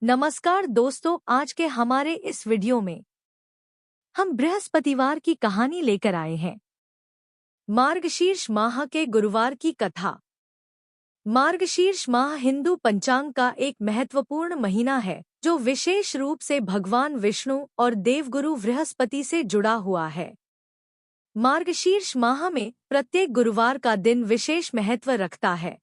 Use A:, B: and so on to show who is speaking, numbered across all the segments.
A: नमस्कार दोस्तों, आज के हमारे इस वीडियो में हम बृहस्पतिवार की कहानी लेकर आए हैं। मार्गशीर्ष माह के गुरुवार की कथा। मार्गशीर्ष माह हिंदू पंचांग का एक महत्वपूर्ण महीना है जो विशेष रूप से भगवान विष्णु और देवगुरु बृहस्पति से जुड़ा हुआ है। मार्गशीर्ष माह में प्रत्येक गुरुवार का दिन विशेष महत्व रखता है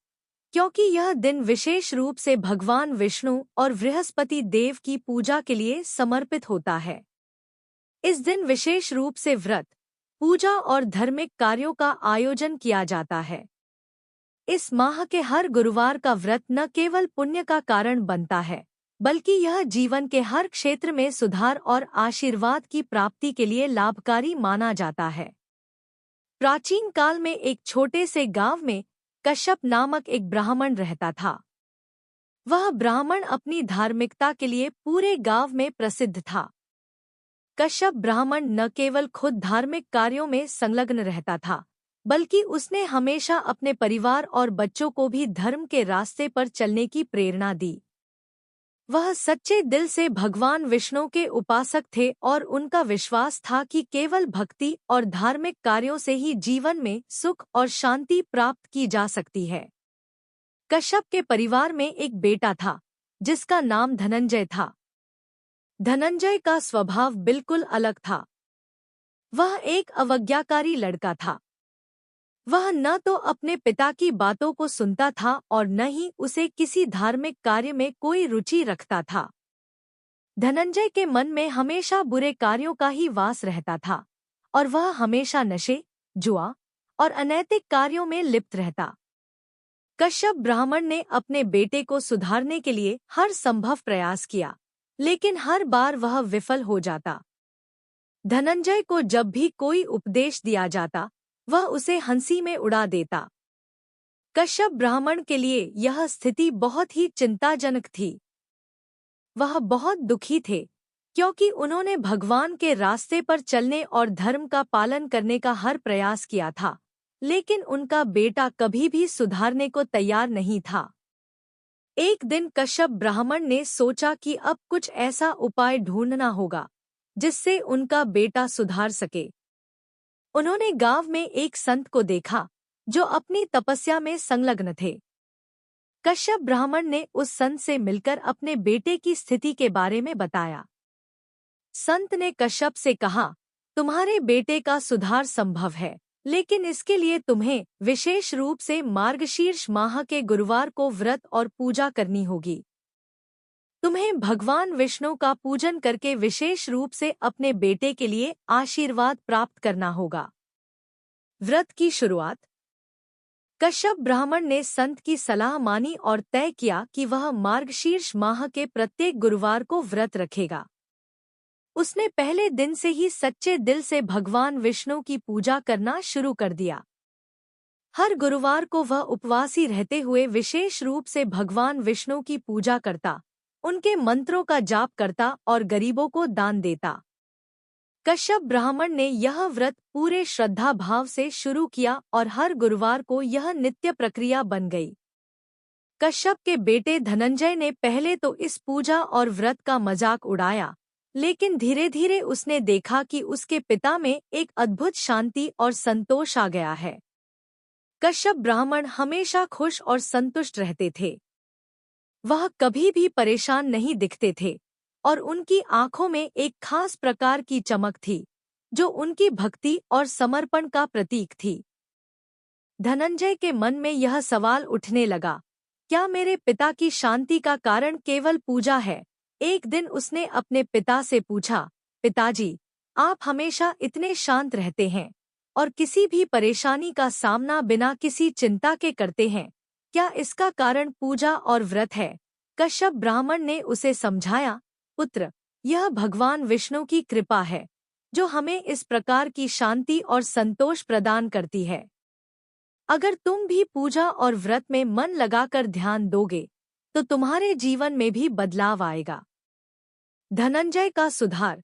A: क्योंकि यह दिन विशेष रूप से भगवान विष्णु और बृहस्पति देव की पूजा के लिए समर्पित होता है। इस दिन विशेष रूप से व्रत, पूजा और धार्मिक कार्यों का आयोजन किया जाता है। इस माह के हर गुरुवार का व्रत न केवल पुण्य का कारण बनता है, बल्कि यह जीवन के हर क्षेत्र में सुधार और आशीर्वाद की प्राप्ति के लिए लाभकारी माना जाता है। प्राचीन काल में एक छोटे से गांव में कश्यप नामक एक ब्राह्मण रहता था। वह ब्राह्मण अपनी धार्मिकता के लिए पूरे गांव में प्रसिद्ध था। कश्यप ब्राह्मण न केवल खुद धार्मिक कार्यों में संलग्न रहता था, बल्कि उसने हमेशा अपने परिवार और बच्चों को भी धर्म के रास्ते पर चलने की प्रेरणा दी। वह सच्चे दिल से भगवान विष्णु के उपासक थे और उनका विश्वास था कि केवल भक्ति और धार्मिक कार्यों से ही जीवन में सुख और शांति प्राप्त की जा सकती है। कश्यप के परिवार में एक बेटा था जिसका नाम धनंजय था। धनंजय का स्वभाव बिल्कुल अलग था। वह एक अवज्ञाकारी लड़का था। वह न तो अपने पिता की बातों को सुनता था और न ही उसे किसी धार्मिक कार्य में कोई रुचि रखता था। धनंजय के मन में हमेशा बुरे कार्यों का ही वास रहता था और वह हमेशा नशे, जुआ और अनैतिक कार्यों में लिप्त रहता। कश्यप ब्राह्मण ने अपने बेटे को सुधारने के लिए हर संभव प्रयास किया, लेकिन हर बार वह विफल हो जाता। धनंजय को जब भी कोई उपदेश दिया जाता, वह उसे हंसी में उड़ा देता। कश्यप ब्राह्मण के लिए यह स्थिति बहुत ही चिंताजनक थी। वह बहुत दुखी थे क्योंकि उन्होंने भगवान के रास्ते पर चलने और धर्म का पालन करने का हर प्रयास किया था, लेकिन उनका बेटा कभी भी सुधारने को तैयार नहीं था। एक दिन कश्यप ब्राह्मण ने सोचा कि अब कुछ ऐसा उपाय ढूंढना होगा जिससे उनका बेटा सुधार सके। उन्होंने गांव में एक संत को देखा जो अपनी तपस्या में संलग्न थे। कश्यप ब्राह्मण ने उस संत से मिलकर अपने बेटे की स्थिति के बारे में बताया। संत ने कश्यप से कहा, तुम्हारे बेटे का सुधार संभव है, लेकिन इसके लिए तुम्हें विशेष रूप से मार्गशीर्ष माह के गुरुवार को व्रत और पूजा करनी होगी। तुम्हें भगवान विष्णु का पूजन करके विशेष रूप से अपने बेटे के लिए आशीर्वाद प्राप्त करना होगा। व्रत की शुरुआत। कश्यप ब्राह्मण ने संत की सलाह मानी और तय किया कि वह मार्गशीर्ष माह के प्रत्येक गुरुवार को व्रत रखेगा। उसने पहले दिन से ही सच्चे दिल से भगवान विष्णु की पूजा करना शुरू कर दिया। हर गुरुवार को वह उपवासी रहते हुए विशेष रूप से भगवान विष्णु की पूजा करता, उनके मंत्रों का जाप करता और गरीबों को दान देता। कश्यप ब्राह्मण ने यह व्रत पूरे श्रद्धा भाव से शुरू किया और हर गुरुवार को यह नित्य प्रक्रिया बन गई। कश्यप के बेटे धनंजय ने पहले तो इस पूजा और व्रत का मजाक उड़ाया, लेकिन धीरे धीरे उसने देखा कि उसके पिता में एक अद्भुत शांति और संतोष आ गया है। कश्यप ब्राह्मण हमेशा खुश और संतुष्ट रहते थे। वह कभी भी परेशान नहीं दिखते थे और उनकी आंखों में एक खास प्रकार की चमक थी जो उनकी भक्ति और समर्पण का प्रतीक थी। धनंजय के मन में यह सवाल उठने लगा, क्या मेरे पिता की शांति का कारण केवल पूजा है? एक दिन उसने अपने पिता से पूछा, पिताजी, आप हमेशा इतने शांत रहते हैं और किसी भी परेशानी का सामना बिना किसी चिंता के करते हैं, क्या इसका कारण पूजा और व्रत है? कश्यप ब्राह्मण ने उसे समझाया, पुत्र, यह भगवान विष्णु की कृपा है जो हमें इस प्रकार की शांति और संतोष प्रदान करती है। अगर तुम भी पूजा और व्रत में मन लगाकर ध्यान दोगे तो तुम्हारे जीवन में भी बदलाव आएगा। धनंजय का सुधार।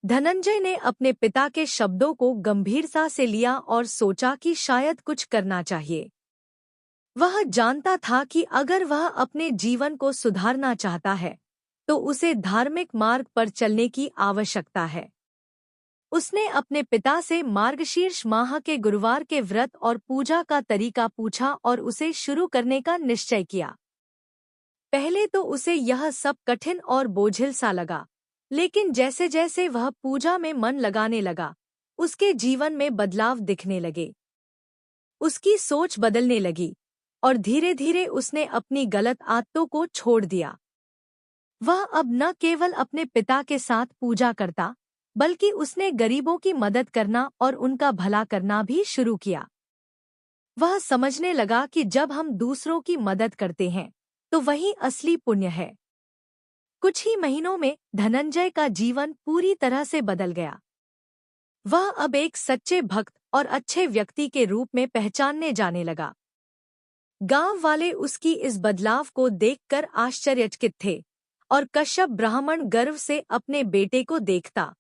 A: धनंजय ने अपने पिता के शब्दों को गंभीरता से लिया और सोचा कि शायद कुछ करना चाहिए। वह जानता था कि अगर वह अपने जीवन को सुधारना चाहता है तो उसे धार्मिक मार्ग पर चलने की आवश्यकता है। उसने अपने पिता से मार्गशीर्ष माह के गुरुवार के व्रत और पूजा का तरीका पूछा और उसे शुरू करने का निश्चय किया। पहले तो उसे यह सब कठिन और बोझिल सा लगा, लेकिन जैसे जैसे वह पूजा में मन लगाने लगा, उसके जीवन में बदलाव दिखने लगे। उसकी सोच बदलने लगी और धीरे धीरे उसने अपनी गलत आदतों को छोड़ दिया। वह अब न केवल अपने पिता के साथ पूजा करता, बल्कि उसने गरीबों की मदद करना और उनका भला करना भी शुरू किया। वह समझने लगा कि जब हम दूसरों की मदद करते हैं तो वही असली पुण्य है। कुछ ही महीनों में धनंजय का जीवन पूरी तरह से बदल गया। वह अब एक सच्चे भक्त और अच्छे व्यक्ति के रूप में पहचानने जाने लगा। गांव वाले उसकी इस बदलाव को देखकर आश्चर्यचकित थे और कश्यप ब्राह्मण गर्व से अपने बेटे को देखता।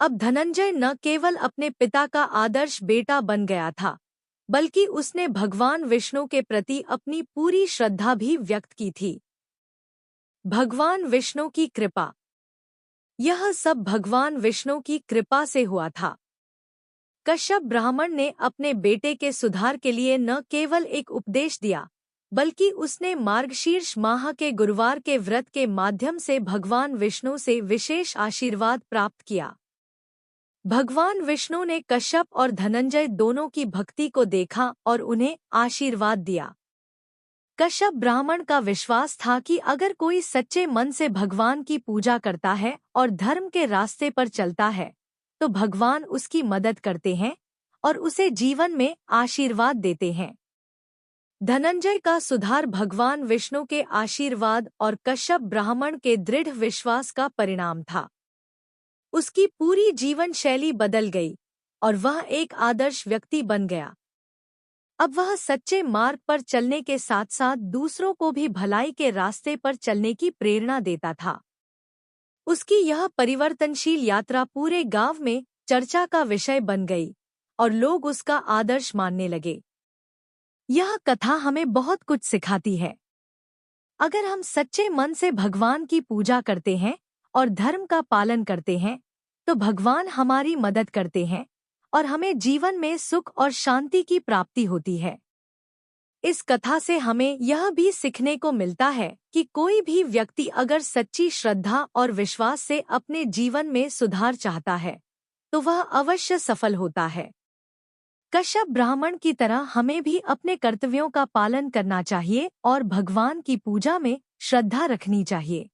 A: अब धनंजय न केवल अपने पिता का आदर्श बेटा बन गया था, बल्कि उसने भगवान विष्णु के प्रति अपनी पूरी श्रद्धा भी व्यक्त की थी। भगवान विष्णु की कृपा। यह सब भगवान विष्णु की कृपा से हुआ था। कश्यप ब्राह्मण ने अपने बेटे के सुधार के लिए न केवल एक उपदेश दिया, बल्कि उसने मार्गशीर्ष माह के गुरुवार के व्रत के माध्यम से भगवान विष्णु से विशेष आशीर्वाद प्राप्त किया। भगवान विष्णु ने कश्यप और धनंजय दोनों की भक्ति को देखा और उन्हें आशीर्वाद दिया। कश्यप ब्राह्मण का विश्वास था कि अगर कोई सच्चे मन से भगवान की पूजा करता है और धर्म के रास्ते पर चलता है, तो भगवान उसकी मदद करते हैं और उसे जीवन में आशीर्वाद देते हैं। धनंजय का सुधार भगवान विष्णु के आशीर्वाद और कश्यप ब्राह्मण के दृढ़ विश्वास का परिणाम था। उसकी पूरी जीवन शैली बदल गई और वह एक आदर्श व्यक्ति बन गया। अब वह सच्चे मार्ग पर चलने के साथ साथ दूसरों को भी भलाई के रास्ते पर चलने की प्रेरणा देता था। उसकी यह परिवर्तनशील यात्रा पूरे गांव में चर्चा का विषय बन गई और लोग उसका आदर्श मानने लगे। यह कथा हमें बहुत कुछ सिखाती है। अगर हम सच्चे मन से भगवान की पूजा करते हैं और धर्म का पालन करते हैं, तो भगवान हमारी मदद करते हैं और हमें जीवन में सुख और शांति की प्राप्ति होती है। इस कथा से हमें यह भी सीखने को मिलता है कि कोई भी व्यक्ति अगर सच्ची श्रद्धा और विश्वास से अपने जीवन में सुधार चाहता है, तो वह अवश्य सफल होता है। कश्यप ब्राह्मण की तरह हमें भी अपने कर्तव्यों का पालन करना चाहिए और भगवान की पूजा में श्रद्धा रखनी चाहिए।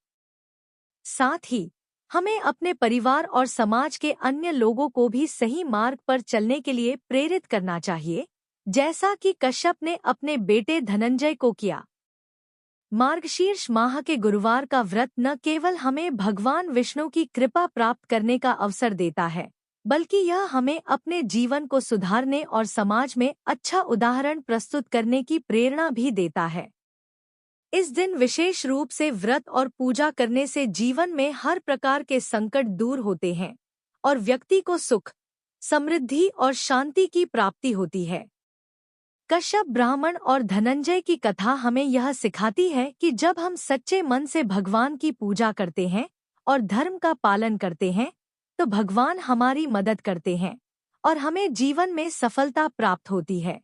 A: साथ ही हमें अपने परिवार और समाज के अन्य लोगों को भी सही मार्ग पर चलने के लिए प्रेरित करना चाहिए, जैसा कि कश्यप ने अपने बेटे धनंजय को किया। मार्गशीर्ष माह के गुरुवार का व्रत न केवल हमें भगवान विष्णु की कृपा प्राप्त करने का अवसर देता है, बल्कि यह हमें अपने जीवन को सुधारने और समाज में अच्छा उदाहरण प्रस्तुत करने की प्रेरणा भी देता है। इस दिन विशेष रूप से व्रत और पूजा करने से जीवन में हर प्रकार के संकट दूर होते हैं और व्यक्ति को सुख, समृद्धि और शांति की प्राप्ति होती है। कश्यप ब्राह्मण और धनंजय की कथा हमें यह सिखाती है कि जब हम सच्चे मन से भगवान की पूजा करते हैं और धर्म का पालन करते हैं, तो भगवान हमारी मदद करते हैं और हमें जीवन में सफलता प्राप्त होती है।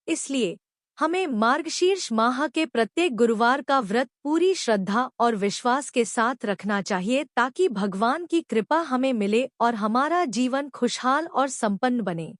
A: इसलिए हमें मार्गशीर्ष माह के प्रत्येक गुरुवार का व्रत पूरी श्रद्धा और विश्वास के साथ रखना चाहिए, ताकि भगवान की कृपा हमें मिले और हमारा जीवन खुशहाल और संपन्न बने।